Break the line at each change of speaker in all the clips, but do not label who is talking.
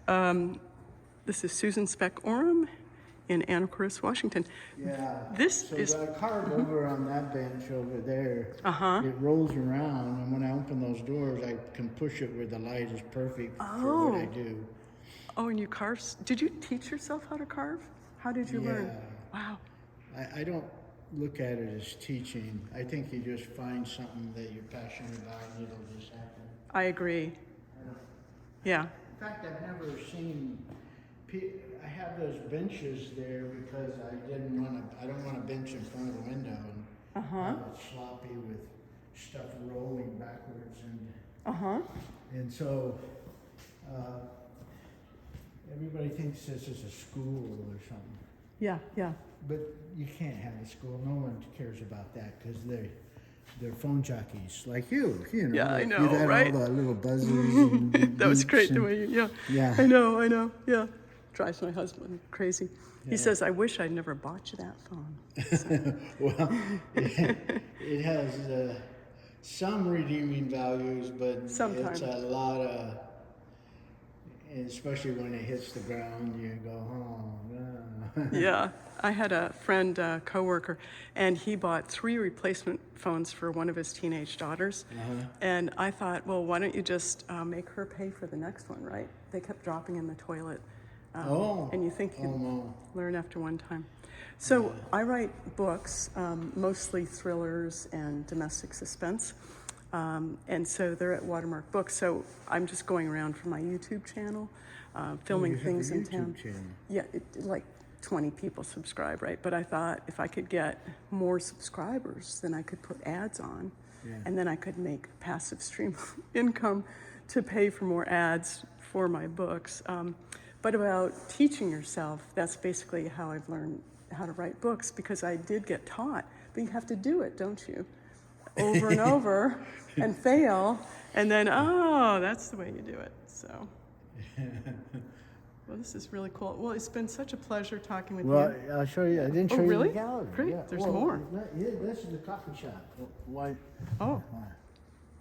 This is Susan Speck-Oram in Anacortes, Washington.
Yeah.
This
so
is
I carved over on that bench over there.
Uh-huh.
It rolls around, and when I open those doors, I can push it where the light is perfect for what I do.
Oh, and you carve. Did you teach yourself how to carve? How did you learn? Wow.
I don't look at it as teaching. I think you just find something that you're passionate about, and it'll just happen.
I agree. Yeah.
In fact, I've never seen. I have those benches there because I don't want to bench in front of the window and have it sloppy with stuff rolling backwards and so everybody thinks this is a school or something.
Yeah, yeah.
But you can't have a school. No one cares about that because they're phone jockeys like you know.
Yeah, I know,
you got
right?
all the little buzzers. And
That was great the
and,
way you.
Yeah.
I know. Yeah. Drives my husband crazy. He says, "I wish I'd never bought you that phone."
Well, it has some redeeming values, but
Sometimes.
it's a lot of, especially when it hits the ground, you go, oh, no.
Yeah, I had a friend, coworker, and he bought 3 replacement phones for one of his teenage daughters. And I thought, well, why don't you just make her pay for the next one, right? They kept dropping in the toilet. And you think you learn after one time. So I write books, mostly thrillers and domestic suspense. And so they're at Watermark Books. So I'm just going around for my YouTube channel, filming things in town.
Channel.
Yeah, like 20 people subscribe, right? But I thought if I could get more subscribers, then I could put ads on, and then I could make a passive stream of income to pay for more ads for my books. But about teaching yourself, that's basically how I've learned how to write books, because I did get taught, but you have to do it, don't you? Over and over and fail, and then, that's the way you do it. So, well, this is really cool. Well, it's been such a pleasure talking with you.
Well, I'll show you. I didn't show you
really?
the gallery.
Great.
Yeah.
There's more.
This is the coffee shop. Why?
Oh,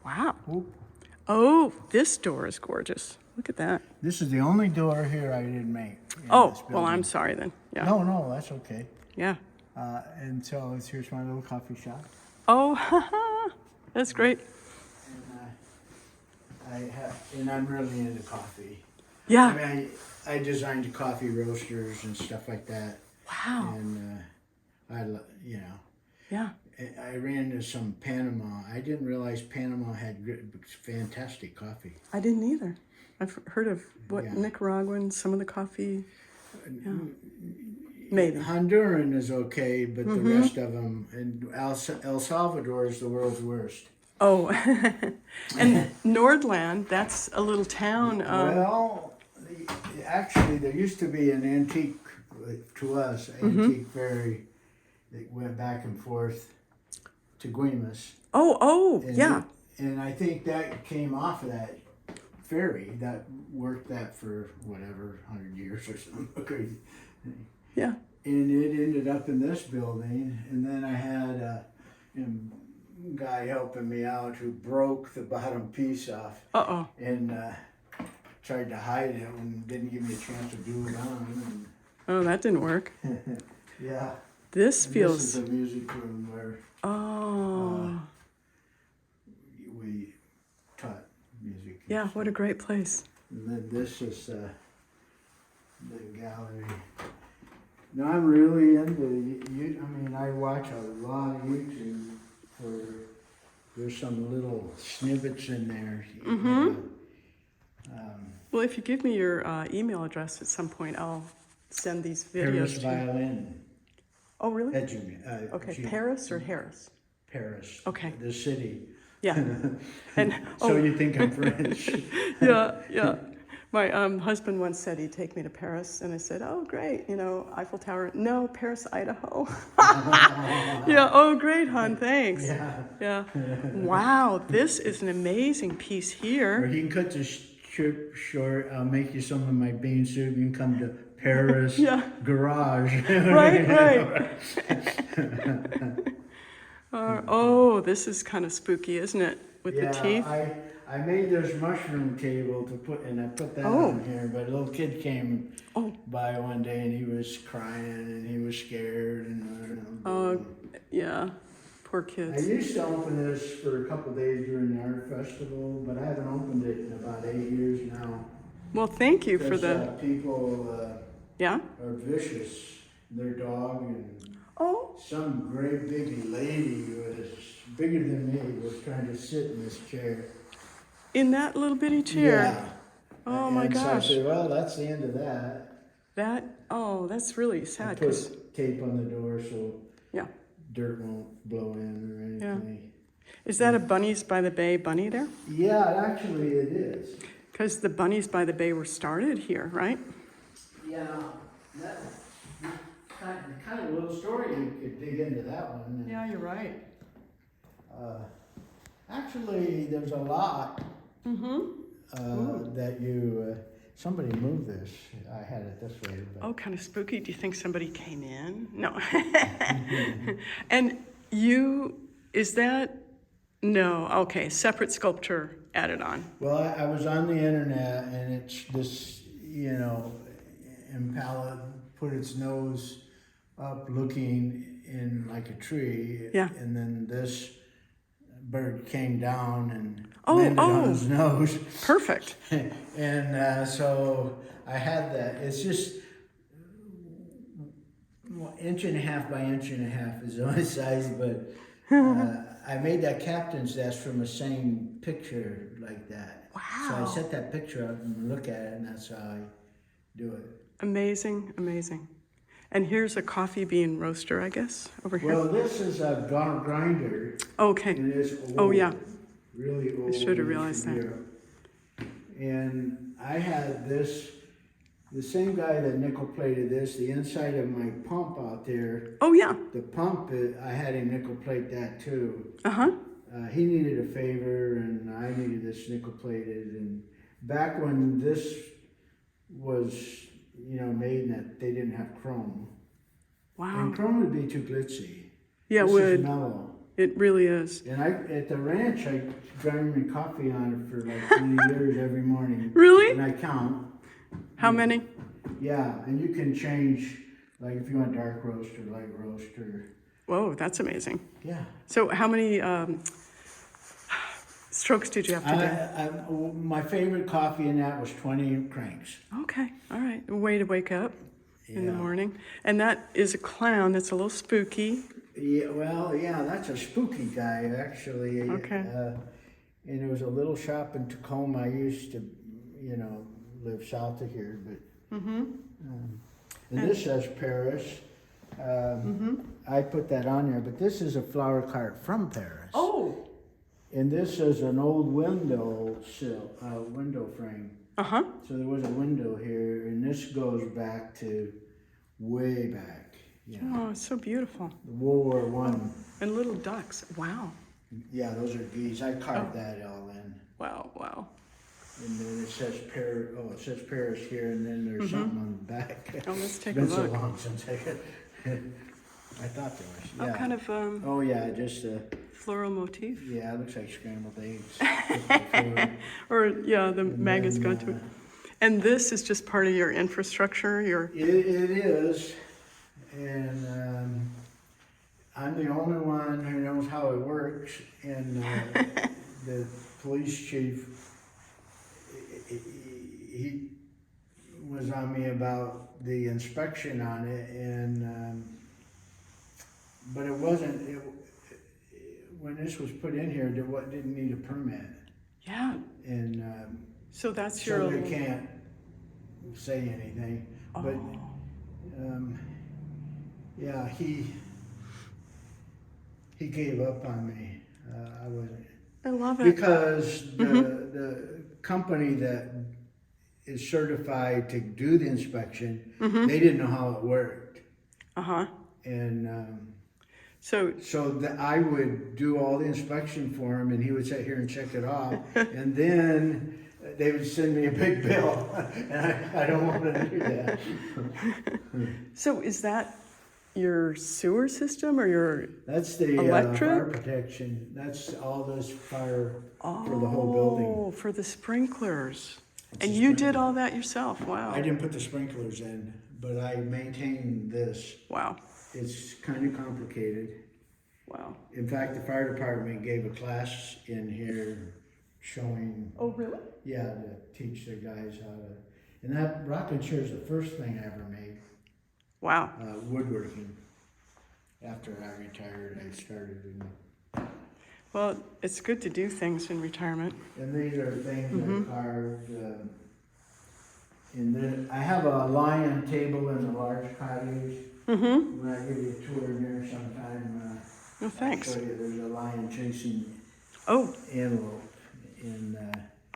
wow. Oh, this door is gorgeous. Look at that.
This is the only door here I didn't make.
Oh, well, I'm sorry then. Yeah.
No, that's okay.
Yeah.
And so here's my little coffee shop.
Oh, that's great.
And I'm really into coffee.
Yeah.
I mean, I designed coffee roasters and stuff like that.
Wow.
And
Yeah.
I ran to some Panama. I didn't realize Panama had fantastic coffee.
I didn't either. I've heard of Nicaraguan, some of the coffee. Yeah. Maybe.
Honduran is okay, but the rest of them, and El Salvador is the world's worst.
Oh, and Nordland, that's a little town.
Well, actually, there used to be an antique, to us, antique ferry that went back and forth to Guaymas.
And
I think that came off of that ferry that worked that for whatever 100 years or something.
Yeah.
And it ended up in this building, and then I had a guy helping me out who broke the bottom piece off. And tried to hide it and didn't give me a chance to do it on.
Oh, that didn't work.
Yeah.
This feels.
This is the music room where we taught music.
Yeah, what a great place.
And then this is the gallery. Now I'm really into I watch a lot of YouTube there's some little snippets in there.
Well, if you give me your email address at some point, I'll send these videos
Paris
to
violin.
Oh, really?
Okay,
Paris or Harris?
Paris.
Okay.
The city.
Yeah. And
so you think I'm French?
Yeah. My husband once said he'd take me to Paris, and I said, "Oh, great, Eiffel Tower." No, Paris, Idaho. Yeah. Oh, great, hon. Thanks. Yeah. Wow, this is an amazing piece here.
Or you can cut this trip short. I'll make you some of my bean soup. You can come to Paris garage.
Right. Oh, this is kind of spooky, isn't it? With the teeth.
I made this mushroom table to put, and I put that on here, but a little kid came by one day and he was crying and he was scared and
Yeah, poor
I
kids.
used to open this for a couple days during the art festival, but I haven't opened it in about 8 years now.
Well, thank you for the.
People
Yeah.
are vicious. Their dog and
Oh.
some great big lady who was bigger than me was trying to sit in this chair.
In that little bitty chair.
Yeah.
Oh my gosh.
So I said, well, that's the end of that.
That's really
I
sad.
put tape on the door so
Yeah.
dirt won't blow in or anything.
Is that a Bunnies by the Bay bunny there?
Yeah, actually it is.
Because the Bunnies by the Bay were started here, right?
Yeah, that kind of little story, you could dig into that one.
Yeah, you're right.
Actually, there's a lot that you, somebody moved this. I had it this way. But.
Oh, kind of spooky. Do you think somebody came in? No. And is that, no, okay, separate sculpture added on.
Well, I was on the internet and it's this, impala put its nose up looking in like a tree.
Yeah.
And then this bird came down and landed on his nose.
Perfect.
And so I had that. It's just 1.5 by 1.5 is my size, but I made that captain's desk from the same picture like that.
Wow.
So I set that picture up and look at it, and that's how I do it.
Amazing, amazing. And here's a coffee bean roaster, I guess, over here.
Well, this is a grinder.
Okay.
And it's old,
Oh, yeah.
Really old.
I should have realized that.
Europe. And I had this, the same guy that nickel plated this, the inside of my pump out there.
Oh, yeah.
The pump, I had him nickel plate that too.
Uh-huh.
He needed a favor and I needed this nickel plated. And back when this was, made in that they didn't have chrome.
Wow.
And chrome would be too glitzy.
Yeah, it
this
would.
Is mellow.
It really is.
And at the ranch, I grind me coffee on it for like 3 years every morning.
Really?
And I count.
How many?
Yeah, and you can change, like if you want dark roast or light roast or.
Whoa, that's amazing.
Yeah.
So how many strokes did you have to do?
My favorite coffee in that was 20 cranks.
Okay, all right. A way to wake up in the
Yeah.
morning. And that is a clown that's a little spooky.
Yeah, well, yeah, that's a spooky guy, actually.
Okay.
And it was a little shop in Tacoma. I used to, live south of here, but. And this says Paris. I put that on there, but this is a flower cart from Paris.
Oh.
And this is an old window frame.
Uh-huh.
So there was a window here, and this goes back to way back.
Oh, it's so beautiful.
World War One.
And little ducks. Wow.
Yeah, those are geese. I carved that all in.
Wow, wow.
And then it says Paris. Oh, it says Paris here, and then there's something on the back.
Oh, let's take
It's
a
been
look.
so long since I thought there was.
Oh,
Yeah.
kind of
Oh yeah, just
floral motif.
yeah, it looks like scrambled eggs.
Or, yeah, the maggot's gone to it. And this is just part of your infrastructure,
It is, and I'm the only one who knows how it works. And the police chief, he was on me about the inspection on it, and but it wasn't. When this was put in here, didn't need a permit,
Yeah.
and
So that's
so
your.
they can't say anything. But yeah, he gave up on me. I wasn't.
I love it.
Because the company that is certified to do the inspection, they didn't know how it worked.
Uh-huh.
And
So
that I would do all the inspection for him, and he would sit here and check it off, and then they would send me a big bill, and I don't want to do that.
So is that your sewer system or your
That's the
electric?
fire protection. That's all this fire for the whole building.
Oh, for the sprinklers.
It's
And
a
you did
sprinkler.
all that yourself? Wow.
I didn't put the sprinklers in, but I maintain this.
Wow.
It's kind of complicated.
Wow.
In fact, the fire department gave a class in here showing,
Oh, really?
yeah, to teach their guys how to. And that rocking chair is the first thing I ever made,
Wow.
woodworking. After I retired, I started in.
Well, it's good to do things in retirement.
And these are things I carved. And then I have a lion table in the large cottage.
Mm-hmm.
When I give you a tour in there sometime,
Oh, thanks.
I'll show you there's a lion chasing
Oh,
antelope. And